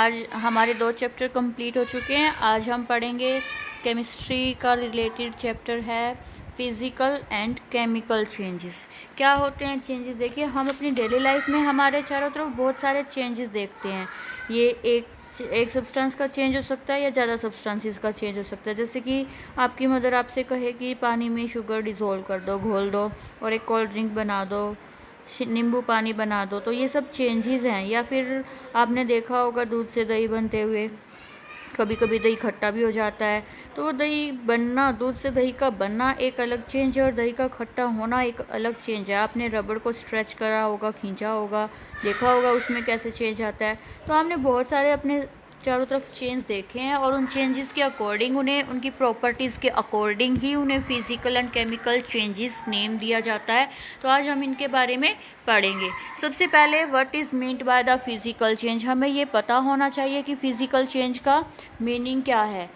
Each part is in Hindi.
आज हमारे 2 चैप्टर कंप्लीट हो चुके हैं। आज हम पढ़ेंगे केमिस्ट्री का रिलेटेड चैप्टर है फिज़िकल एंड केमिकल चेंजेस। क्या होते हैं चेंजेस? देखिए, हम अपनी डेली लाइफ में हमारे चारों तरफ बहुत सारे चेंजेस देखते हैं। ये एक सब्सटेंस का चेंज हो सकता है या ज़्यादा सब्सटेंसेस का चेंज हो सकता है। जैसे कि आपकी मदर आपसे कहे कि पानी में शुगर डिज़ोल्व कर दो, घोल दो और एक कोल्ड ड्रिंक बना दो, नींबू पानी बना दो, तो ये सब चेंजेस हैं। या फिर आपने देखा होगा दूध से दही बनते हुए, कभी कभी दही खट्टा भी हो जाता है। तो वो दही बनना, दूध से दही का बनना एक अलग चेंज है और दही का खट्टा होना एक अलग चेंज है। आपने रबड़ को स्ट्रेच करा होगा, खींचा होगा, देखा होगा उसमें कैसे चेंज आता है। तो हमने बहुत सारे अपने चारों तरफ चेंज देखे हैं और उन चेंजेस के अकॉर्डिंग उन्हें, उनकी प्रॉपर्टीज़ के अकॉर्डिंग ही उन्हें physical and chemical changes name दिया जाता है। तो आज हम इनके बारे में पढ़ेंगे। सबसे पहले what is meant by the physical change. हमें ये पता होना चाहिए कि फ़िज़िकल चेंज का मीनिंग क्या है।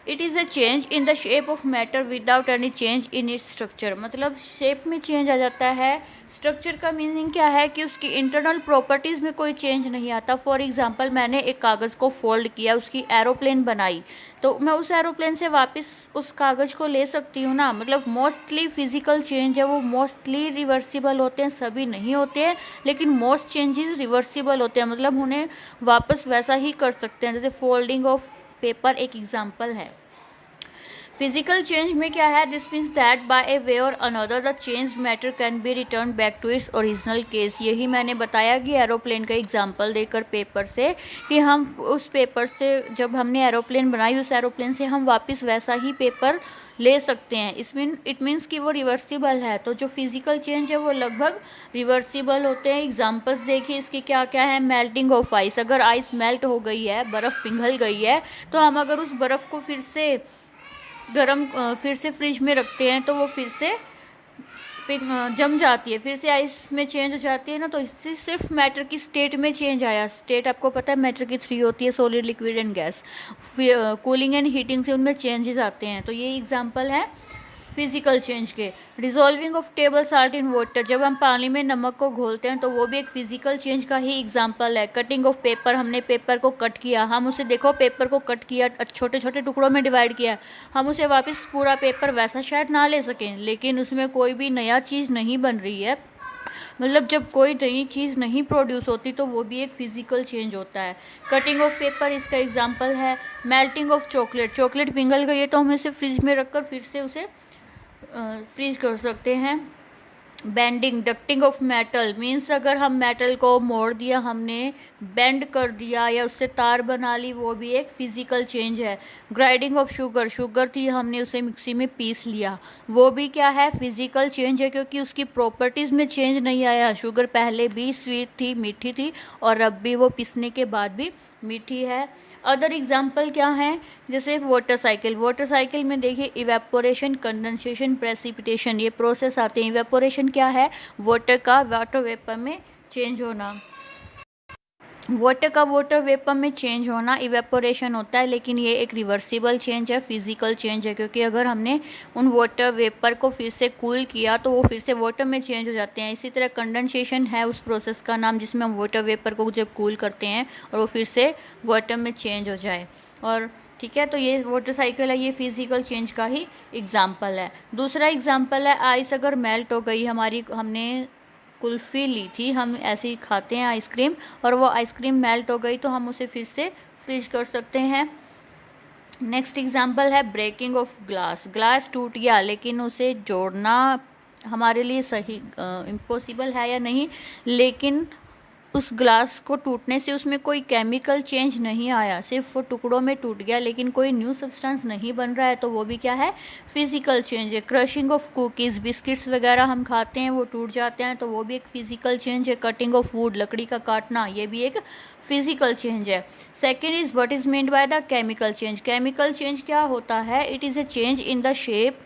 It is a change in the shape of matter without any change in its structure. मतलब शेप में चेंज आ जाता है। स्ट्रक्चर का मीनिंग क्या है कि उसकी इंटरनल प्रॉपर्टीज़ में कोई चेंज नहीं आता। फॉर एग्जांपल, मैंने एक कागज़ को फोल्ड किया, उसकी एरोप्लेन बनाई, तो मैं उस एरोप्लेन से वापस उस कागज़ को ले सकती हूँ ना। मतलब मोस्टली फिज़िकल चेंज है वो मोस्टली रिवर्सिबल होते हैं, सभी नहीं होते हैं, लेकिन मोस्ट चेंजेस रिवर्सिबल होते हैं। मतलब उन्हें वापस वैसा ही कर सकते हैं। जैसे फोल्डिंग ऑफ पेपर एक एग्जाम्पल है। फिजिकल चेंज में क्या है? This means that by a way और another the changed matter can be return back to its original case. यही मैंने बताया कि एरोप्लेन का एग्जांपल देकर पेपर से, कि हम उस पेपर से, जब हमने एरोप्लेन बनाई, उस एरोप्लेन से हम वापस वैसा ही पेपर ले सकते हैं। इट मीन्स कि वो रिवर्सिबल है। तो जो फिजिकल चेंज है वो लगभग रिवर्सिबल होते हैं। एग्जांपल्स देखिए इसके क्या क्या है। मेल्टिंग ऑफ आइस, अगर आइस मेल्ट हो गई है, बर्फ़ पिघल गई है, तो हम अगर उस बर्फ़ को फिर से फ्रिज में रखते हैं तो वो फिर से जम जाती है, फिर से आइस में चेंज हो जाती है ना। तो इससे सिर्फ मैटर की स्टेट में चेंज आया। स्टेट आपको पता है मैटर की 3 होती है, solid, liquid and gas. Cooling and heating से उनमें चेंजेस आते हैं। तो ये एग्जांपल है फिजिकल चेंज के। Dissolving of table salt in water, जब हम पानी में नमक को घोलते हैं तो वो भी एक फिजिकल चेंज का ही एग्जांपल है। कटिंग ऑफ पेपर, हमने पेपर को कट किया, हम उसे देखो पेपर को कट किया, छोटे छोटे टुकड़ों में डिवाइड किया, हम उसे वापस पूरा पेपर वैसा शायद ना ले सकें, लेकिन उसमें कोई भी नया चीज़ नहीं बन रही है। मतलब जब कोई नई चीज़ नहीं प्रोड्यूस होती तो वो भी एक फिजिकल चेंज होता है। कटिंग ऑफ पेपर इसका एग्जांपल है। मेल्टिंग ऑफ चॉकलेट पिघल गई है तो हम इसे फ्रिज में रखकर फिर से उसे फ्रीज कर सकते हैं। Bending, ducting of metal means अगर हम मेटल को मोड़ दिया, हमने बेंड कर दिया या उससे तार बना ली, वो भी एक फिजिकल चेंज है। ग्राइंडिंग ऑफ शुगर थी, हमने उसे मिक्सी में पीस लिया, वो भी क्या है? फिजिकल चेंज है, क्योंकि उसकी प्रॉपर्टीज़ में चेंज नहीं आया। शुगर पहले भी स्वीट थी, मीठी थी, और अब भी वो पीसने के बाद भी मीठी है। अदर एग्जाम्पल क्या हैं? जैसे वाटर साइकिल में देखिए इवेपोरेशन, कंडेंसेशन, प्रेसिपिटेशन, ये प्रोसेस आते हैं। इवेपोरेशन क्या है? वाटर वेपर में चेंज होना। वाटर वेपर में चेंज होना इवेपोरेशन होता है, लेकिन ये एक रिवर्सिबल चेंज है, फिजिकल चेंज है, क्योंकि अगर हमने उन वाटर वेपर को फिर से कूल किया तो वो फिर से वाटर में चेंज हो जाते हैं। इसी तरह कंडेंसेशन है उस प्रोसेस का नाम जिसमें हम वाटर वेपर को जब कूल करते हैं और वो फिर से वाटर में चेंज हो जाए। और ठीक है, तो ये वाटर साइकिल है, ये फिजिकल चेंज का ही एग्जाम्पल है। दूसरा एग्जाम्पल है आइस, अगर मेल्ट हो गई हमारी, हमने कुल्फ़ी ली थी, हम ऐसे ही खाते हैं आइसक्रीम, और वो आइसक्रीम मेल्ट हो गई तो हम उसे फिर से फ्रीज कर सकते हैं। नेक्स्ट एग्जांपल है ब्रेकिंग ऑफ ग्लास टूट गया, लेकिन उसे जोड़ना हमारे लिए सही इम्पॉसिबल है या नहीं, लेकिन उस ग्लास को टूटने से उसमें कोई केमिकल चेंज नहीं आया, सिर्फ वो टुकड़ों में टूट गया, लेकिन कोई न्यू सब्सटेंस नहीं बन रहा है, तो वो भी क्या है? फिजिकल चेंज है। क्रशिंग ऑफ कुकीज़, बिस्किट्स वगैरह हम खाते हैं, वो टूट जाते हैं, तो वो भी एक फिजिकल चेंज है। कटिंग ऑफ वुड, लकड़ी का काटना, ये भी एक फिजिकल चेंज है। Second is what is meant by the chemical change. Chemical change क्या होता है? It is a change in the shape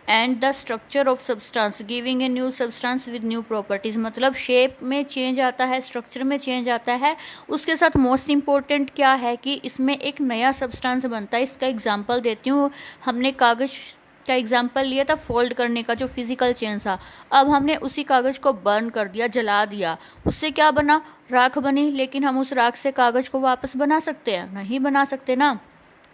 and the structure of substance giving a new substance with new properties. मतलब शेप में चेंज आता है, स्ट्रक्चर में चेंज आता है, उसके साथ मोस्ट इम्पोर्टेंट क्या है कि इसमें एक नया सब्सटेंस बनता है। इसका एग्जांपल देती हूँ। हमने कागज़ का एग्जाम्पल लिया था फोल्ड करने का, जो फिजिकल चेंज था। अब हमने उसी कागज़ को बर्न कर दिया, जला दिया, उससे क्या बना, राख बनी। लेकिन हम उस राख से कागज़ को वापस बना सकते हैं? नहीं बना सकते ना।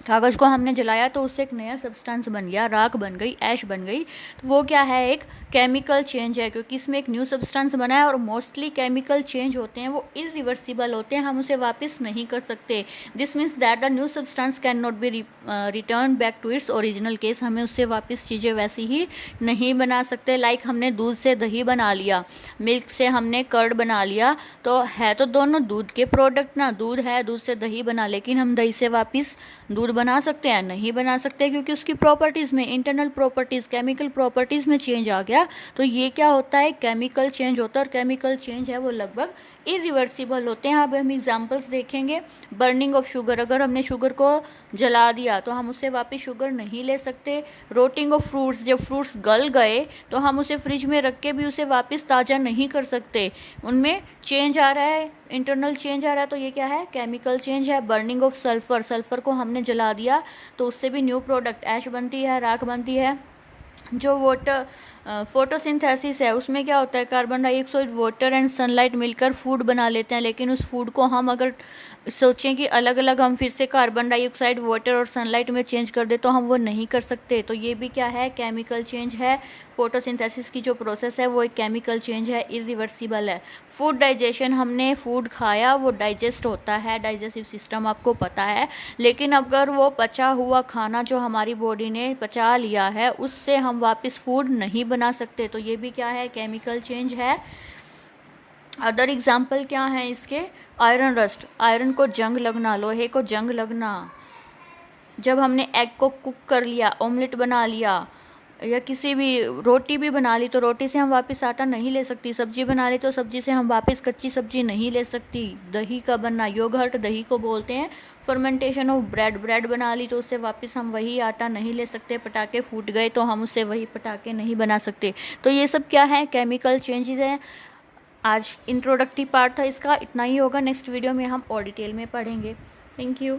कागज़ को हमने जलाया तो उससे एक नया सब्सटेंस बन गया, राख बन गई, ऐश बन गई। तो वो क्या है, एक केमिकल चेंज है, क्योंकि इसमें एक न्यू सब्सटेंस बना है। और मोस्टली केमिकल चेंज होते हैं वो इरिवर्सिबल होते हैं, हम उसे वापस नहीं कर सकते। This means that the new substance can not be return back to its original case. हमें उससे वापस चीज़ें वैसी ही नहीं बना सकते। लाइक हमने दूध से दही बना लिया, मिल्क से हमने कर्ड बना लिया, तो है तो दोनों दूध के प्रोडक्ट ना, दूध है, दूध से दही बना, लेकिन हम दही से वापस दूध बना सकते हैं? नहीं बना सकते, क्योंकि उसकी प्रॉपर्टीज़ में, इंटरनल प्रॉपर्टीज़, केमिकल प्रॉपर्टीज़ में चेंज आ गया। तो ये क्या होता है, केमिकल चेंज होता है। और केमिकल चेंज है वो लगभग इरिवर्सिबल होते हैं। अब हम एग्जांपल्स देखेंगे। बर्निंग ऑफ शुगर, अगर हमने शुगर को जला दिया तो हम उससे वापस शुगर नहीं ले सकते। रोटिंग ऑफ फ्रूट्स, जब फ्रूट्स गल गए तो हम उसे फ्रिज में रख के भी उसे वापस ताज़ा नहीं कर सकते, उनमें चेंज आ रहा है, इंटरनल चेंज आ रहा है। तो ये क्या है, केमिकल चेंज है। बर्निंग ऑफ सल्फर, सल्फर को हमने जला दिया तो उससे भी न्यू प्रोडक्ट ऐश बनती है, राख बनती है। जो वाटर फोटोसिंथेसिस है, उसमें क्या होता है, carbon dioxide, water and sunlight मिलकर फूड बना लेते हैं। लेकिन उस फूड को हम अगर सोचें कि अलग अलग हम फिर से कार्बन डाइऑक्साइड, वाटर और सनलाइट में चेंज कर दे, तो हम वो नहीं कर सकते। तो ये भी क्या है, केमिकल चेंज है। फोटोसिंथेसिस की जो प्रोसेस है वो एक केमिकल चेंज है, इरिवर्सिबल है। फूड डाइजेशन, हमने फूड खाया, वो डाइजेस्ट होता है, डाइजेस्टिव सिस्टम आपको पता है। लेकिन अगर वो पचा हुआ खाना जो हमारी बॉडी ने पचा लिया है, उससे हम वापस फूड नहीं बना सकते। तो ये भी क्या है, केमिकल चेंज है। अदर एग्जाम्पल क्या है इसके, आयरन रस्ट, आयरन को जंग लगना, लोहे को जंग लगना। जब हमने एग को कुक कर लिया, ऑमलेट बना लिया, या किसी भी रोटी भी बना ली, तो रोटी से हम वापस आटा नहीं ले सकती। सब्जी बना ली तो सब्जी से हम वापस कच्ची सब्जी नहीं ले सकती। दही का बनना, योगर्ट दही को बोलते हैं। फर्मेंटेशन ऑफ ब्रेड, ब्रेड बना ली तो उससे वापस हम वही आटा नहीं ले सकते। पटाखे फूट गए तो हम उससे वही पटाखे नहीं बना सकते। तो ये सब क्या है, केमिकल चेंजेस हैं। आज इंट्रोडक्टरी पार्ट था इसका, इतना ही होगा। नेक्स्ट वीडियो में हम और डिटेल में पढ़ेंगे। Thank you.